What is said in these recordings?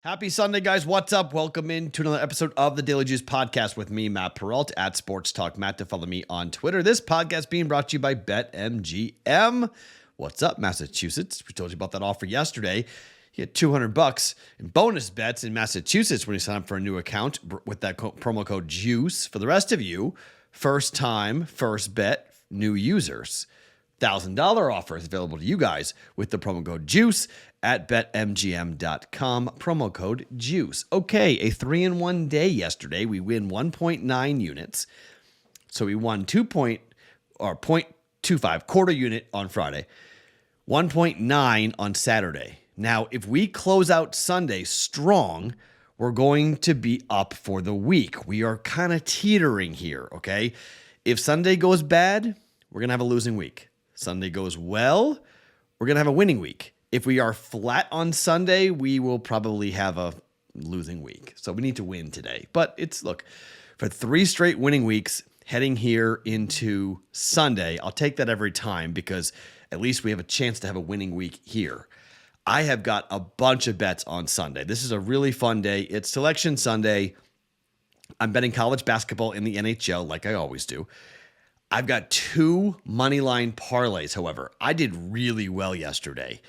Happy Sunday, guys. What's up? Welcome in to another episode of the Daily Juice Podcast with me, Matt Perrault, at Sports Talk Matt, to follow me on Twitter. This podcast being brought to you by BetMGM. What's up, Massachusetts? We told you about that offer yesterday. You get $200 in bonus bets in Massachusetts when you sign up for a new account with that promo code JUICE. For the rest of you, first time, first bet, new users. $1,000 offer is available to you guys with the promo code JUICE at betmgm.com, promo code JUICE. Okay, a 3-in-1 day yesterday. We win 1.9 units. So we won 0.25 quarter unit on Friday, 1.9 on Saturday. Now, if we close out Sunday strong, we're going to be up for the week. We are kind of teetering here, okay? If Sunday goes bad, we're going to have a losing week. Sunday goes well, we're going to have a winning week. If we are flat on Sunday, we will probably have a losing week. So we need to win today. But look, for 3 straight winning weeks heading here into Sunday, I'll take that every time because at least we have a chance to have a winning week here. I have got a bunch of bets on Sunday. This is a really fun day. It's Selection Sunday. I'm betting college basketball in the NHL like I always do. I've got 2 moneyline parlays, however. I did really well yesterday.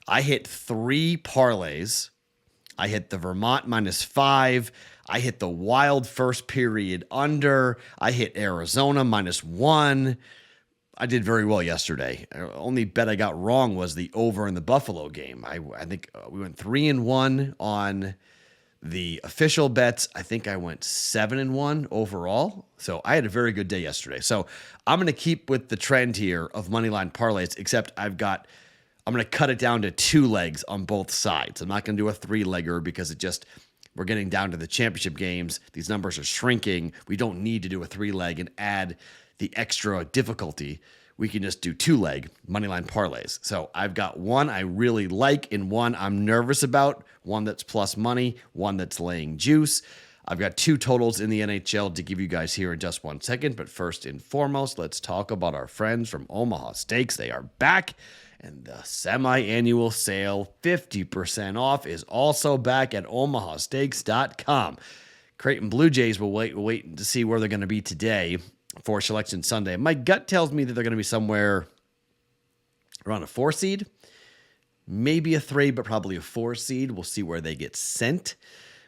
I hit 3 parlays. I hit the Vermont -5. I hit the Wild first period under. I hit Arizona -1. I did very well yesterday. Only bet I got wrong was the over in the Buffalo game. I think we went 3-1 on the official bets. I think I went 7-1 overall. So I had a very good day yesterday. So I'm going to keep with the trend here of moneyline parlays, except I'm going to cut it down to 2 legs on both sides. I'm not going to do a 3-legger because we're getting down to the championship games. These numbers are shrinking. We don't need to do a 3-leg and add the extra difficulty. We can just do 2-leg moneyline parlays. So I've got one I really like and one I'm nervous about, one that's plus money, one that's laying juice. I've got 2 totals in the NHL to give you guys here in just 1 second. But first and foremost, let's talk about our friends from Omaha Steaks. They are back, and the semi-annual sale, 50% off, is also back at omahasteaks.com. Creighton Blue Jays will wait to see where they're going to be today for Selection Sunday. My gut tells me that they're going to be somewhere around a 4 seed, maybe a 3, but probably a 4 seed. We'll see where they get sent.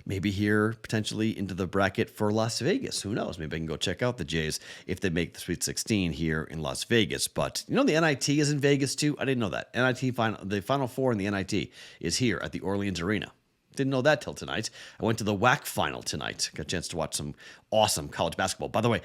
Maybe here potentially into the bracket for Las Vegas. Who knows? Maybe I can go check out the Jays if they make the Sweet 16 here in Las Vegas. But the NIT is in Vegas too. I didn't know that. The Final Four in the NIT is here at the Orleans Arena. Didn't know that till tonight. I went to the WAC final tonight. Got a chance to watch some awesome college basketball. By the way,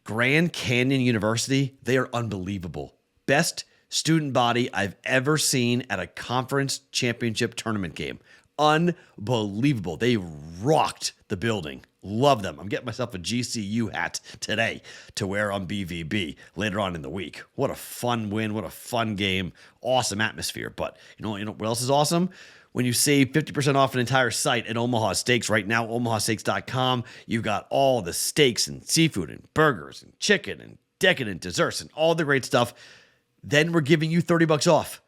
Grand Canyon University, they are unbelievable. Best student body I've ever seen at a conference championship tournament game. Unbelievable. They rocked the building. Love them. I'm getting myself a GCU hat today to wear on BVB later on in the week. What a fun win. What a fun game. Awesome atmosphere. But you know what else is awesome? When you save 50% off an entire site at Omaha Steaks right now, omahasteaks.com, you've got all the steaks and seafood and burgers and chicken and decadent desserts and all the great stuff. Then we're giving you $30 off.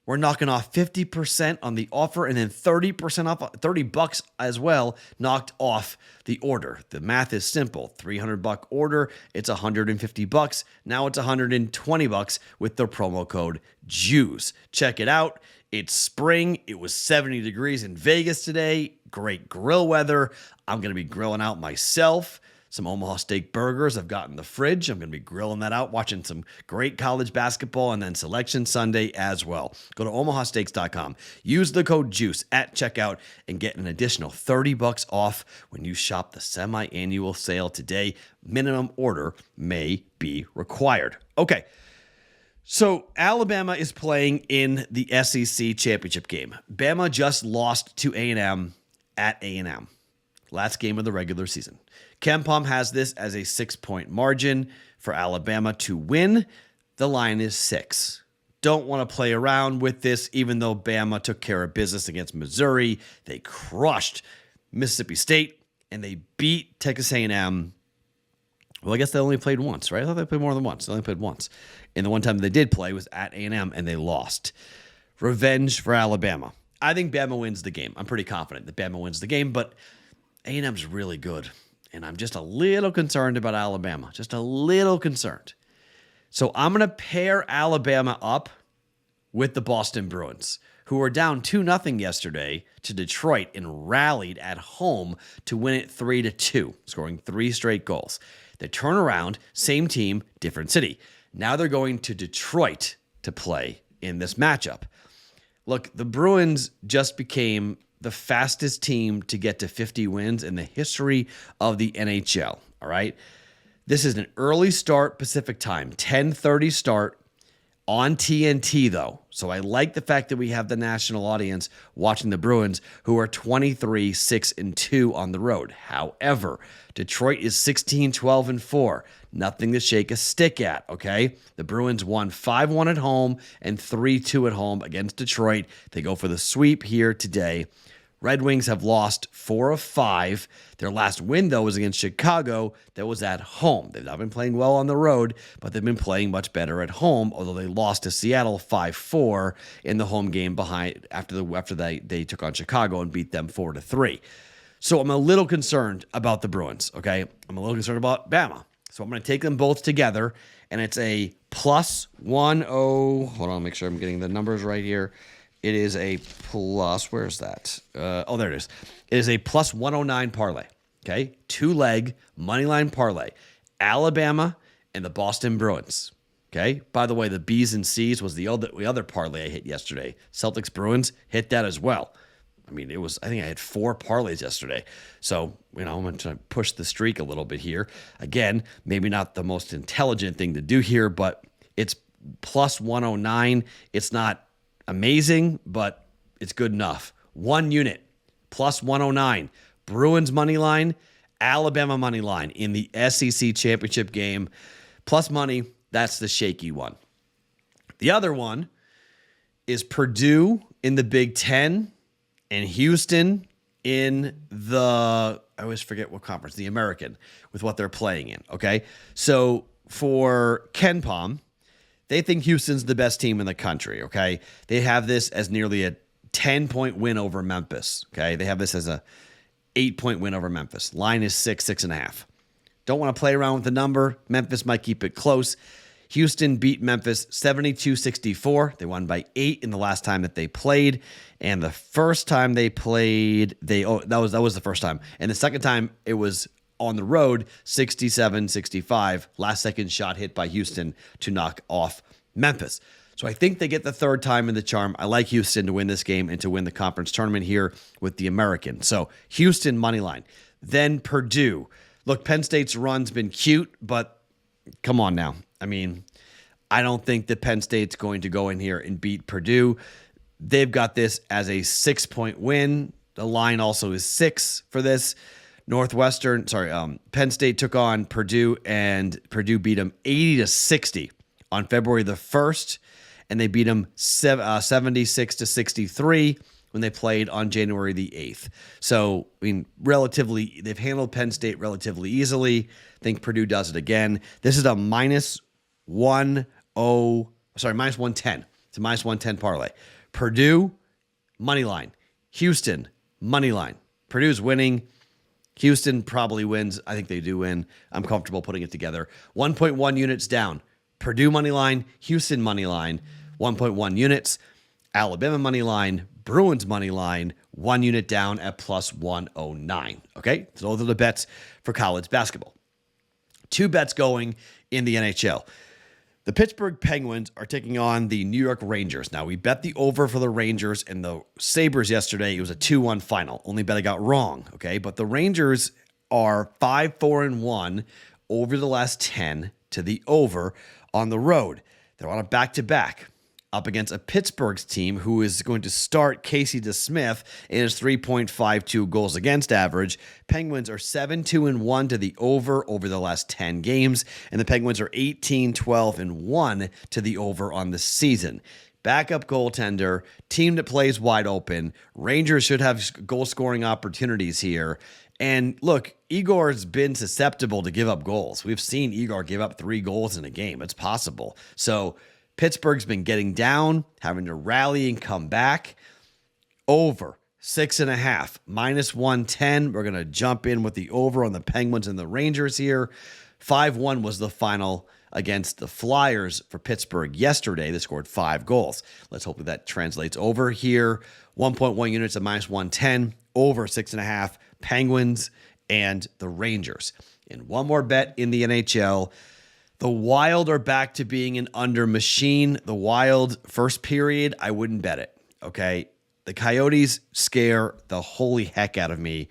We're knocking off 50% on the offer and then 30% off, $30 as well, knocked off the order. The math is simple. $300 order, it's $150. Now it's $120 with the promo code JUICE. Check it out. It's spring. It was 70 degrees in Vegas today. Great grill weather. I'm going to be grilling out myself. Some Omaha Steak burgers I've got in the fridge. I'm going to be grilling that out, watching some great college basketball, and then Selection Sunday as well. Go to omahasteaks.com. Use the code JUICE at checkout and get an additional $30 off when you shop the semi-annual sale today. Minimum order may be required. Okay. So Alabama is playing in the SEC championship game. Bama just lost to A&M at A&M. Last game of the regular season. KenPom has this as a 6-point margin for Alabama to win. The line is 6. Don't want to play around with this, even though Bama took care of business against Missouri. They crushed Mississippi State, and they beat Texas A&M. Well, I guess they only played once, right? I thought they played more than once. They only played once. And the one time they did play was at A&M, and they lost. Revenge for Alabama. I think Bama wins the game. I'm pretty confident that Bama wins the game, but A&M's really good. And I'm just a little concerned about Alabama. Just a little concerned. So I'm going to pair Alabama up with the Boston Bruins, who were down 2-0 yesterday to Detroit and rallied at home to win it 3-2, scoring 3 straight goals. They turn around, same team, different city. Now they're going to Detroit to play in this matchup. Look, the Bruins just became the fastest team to get to 50 wins in the history of the NHL, all right? This is an early start Pacific time, 10:30 start on TNT, though. So I like the fact that we have the national audience watching the Bruins, who are 23-6-2 on the road. However, Detroit is 16-12-4. Nothing to shake a stick at, okay? The Bruins won 5-1 at home and 3-2 at home against Detroit. They go for the sweep here today. Red Wings have lost 4 of 5. Their last win, though, was against Chicago. That was at home. They've not been playing well on the road, but they've been playing much better at home, although they lost to Seattle 5-4 in the home game after they took on Chicago and beat them 4-3. So I'm a little concerned about the Bruins, okay? I'm a little concerned about Bama. So I'm going to take them both together, and it's a +10. Hold on, make sure I'm getting the numbers right here. It is a plus, where's that? There it is. It is a +109 parlay, okay? 2-leg moneyline parlay. Alabama and the Boston Bruins, okay? By the way, the B's and C's was the other parlay I hit yesterday. Celtics Bruins hit that as well. I mean, I think I had 4 parlays yesterday. So, I'm going to push the streak a little bit here. Again, maybe not the most intelligent thing to do here, but it's +109. It's not amazing, but it's good enough. 1 unit, +109. Bruins money line, Alabama money line in the SEC championship game. Plus money, that's the shaky one. The other one is Purdue in the Big Ten and Houston in I always forget what conference, the American, with what they're playing in, okay? So for KenPom, they think Houston's the best team in the country, okay? They have this as nearly a 10-point win over Memphis, okay? They have this as a 8-point win over Memphis. Line is 6.5. Don't want to play around with the number. Memphis might keep it close. Houston beat Memphis 72-64. They won by 8 in the last time that they played. And the first time they played, that was the first time. And the second time, it was on the road, 67-65. Last second shot hit by Houston to knock off Memphis. So I think they get the third time in the charm. I like Houston to win this game and to win the conference tournament here with the American. So Houston money line. Then Purdue. Look, Penn State's run's been cute, but come on now. I mean, I don't think that Penn State's going to go in here and beat Purdue. They've got this as a 6-point win. The line also is 6 for this. Penn State took on Purdue, and Purdue beat them 80-60 on February the 1st, and they beat them 76-63 when they played on January the 8th. So, I mean, they've handled Penn State relatively easily. I think Purdue does it again. This is a -110. It's a -110 parlay. Purdue, money line. Houston, money line. Purdue's winning. Houston probably wins. I think they do win. I'm comfortable putting it together. 1.1 units down. Purdue money line, Houston money line, 1.1 units. Alabama money line, Bruins money line, 1 unit down at +109. Okay, so those are the bets for college basketball. 2 bets going in the NHL. The Pittsburgh Penguins are taking on the New York Rangers. Now, we bet the over for the Rangers and the Sabres yesterday. It was a 2-1 final. Only bet I got wrong, okay? But the Rangers are 5-4-1 over the last 10 to the over on the road. They're on a back-to-back up against a Pittsburgh team who is going to start Casey DeSmith in his 3.52 goals against average. Penguins are 7-2-1 to the over the last 10 games, and the Penguins are 18-12-1 to the over on the season. Backup goaltender, team that plays wide open. Rangers should have goal-scoring opportunities here. And look, Igor's been susceptible to give up goals. We've seen Igor give up 3 goals in a game. It's possible. So Pittsburgh's been getting down, having to rally and come back. Over 6.5, -110. We're going to jump in with the over on the Penguins and the Rangers here. 5-1 was the final against the Flyers for Pittsburgh yesterday. They scored 5 goals. Let's hope that translates over here. 1.1 units at -110. Over 6.5, Penguins and the Rangers. And one more bet in the NHL. The Wild are back to being an under machine. The Wild, first period, I wouldn't bet it, okay? The Coyotes scare the holy heck out of me.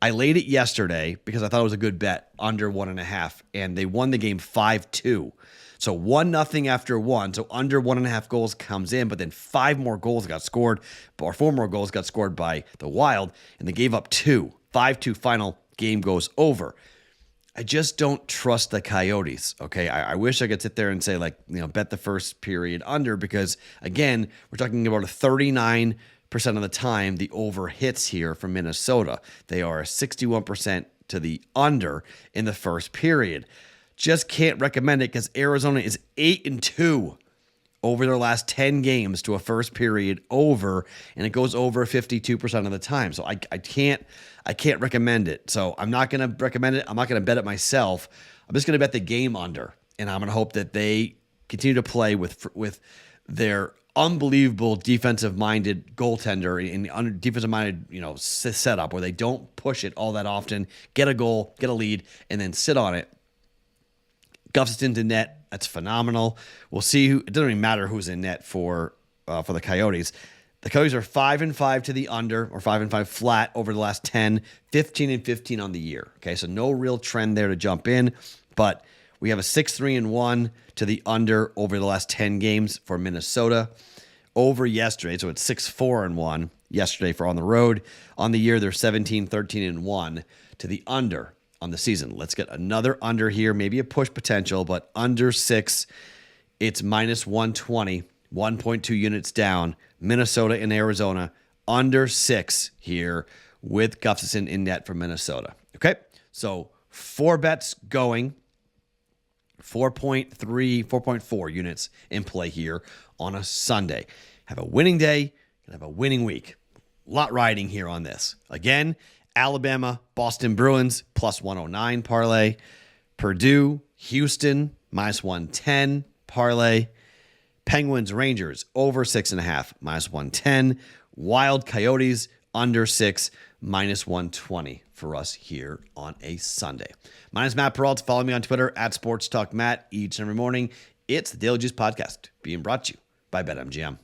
I laid it yesterday because I thought it was a good bet, under 1.5, and they won the game 5-2. So 1-0 after 1, so under 1.5 goals comes in, but then 5 more goals got scored, or 4 more goals got scored by the Wild, and they gave up 2. 5-2 final, game goes over. I just don't trust the Coyotes, okay? I wish I could sit there and say, like, bet the first period under because, again, we're talking about a 39% of the time the over hits here from Minnesota. They are 61% to the under in the first period. Just can't recommend it because Arizona is 8-2 over their last 10 games to a first period over, and it goes over 52% of the time. So I can't recommend it. So I'm not going to recommend it. I'm not going to bet it myself. I'm just going to bet the game under, and I'm going to hope that they continue to play with their unbelievable defensive-minded goaltender in defensive-minded setup where they don't push it all that often, get a goal, get a lead, and then sit on it. Gustafsson to net, that's phenomenal. We'll see who. It doesn't really matter who's in net for the Coyotes. The Coyotes are 5-5 to the under, or 5-5 flat over the last 10, 15-15 on the year. Okay, so no real trend there to jump in, but we have a 6-3-1 to the under over the last 10 games for Minnesota. Over yesterday, so it's 6-4-1 yesterday for on the road. On the year, they're 17-13-1 to the under on the season. Let's get another under here, maybe a push potential, but under 6, it's -120, 1.2 units down. Minnesota and Arizona, under 6 here with Gustafsson in net for Minnesota. Okay, so 4 bets going. 4.3, 4.4 units in play here on a Sunday. Have a winning day and have a winning week. A lot riding here on this. Again, Alabama, Boston Bruins, +109 parlay. Purdue, Houston, -110 parlay. Penguins, Rangers, over 6.5, -110. Wild Coyotes, under 6, -120 for us here on a Sunday. My name is Matt Perrault. Follow me on Twitter @SportsTalkMatt each and every morning. It's the Daily Juice Podcast being brought to you by BetMGM.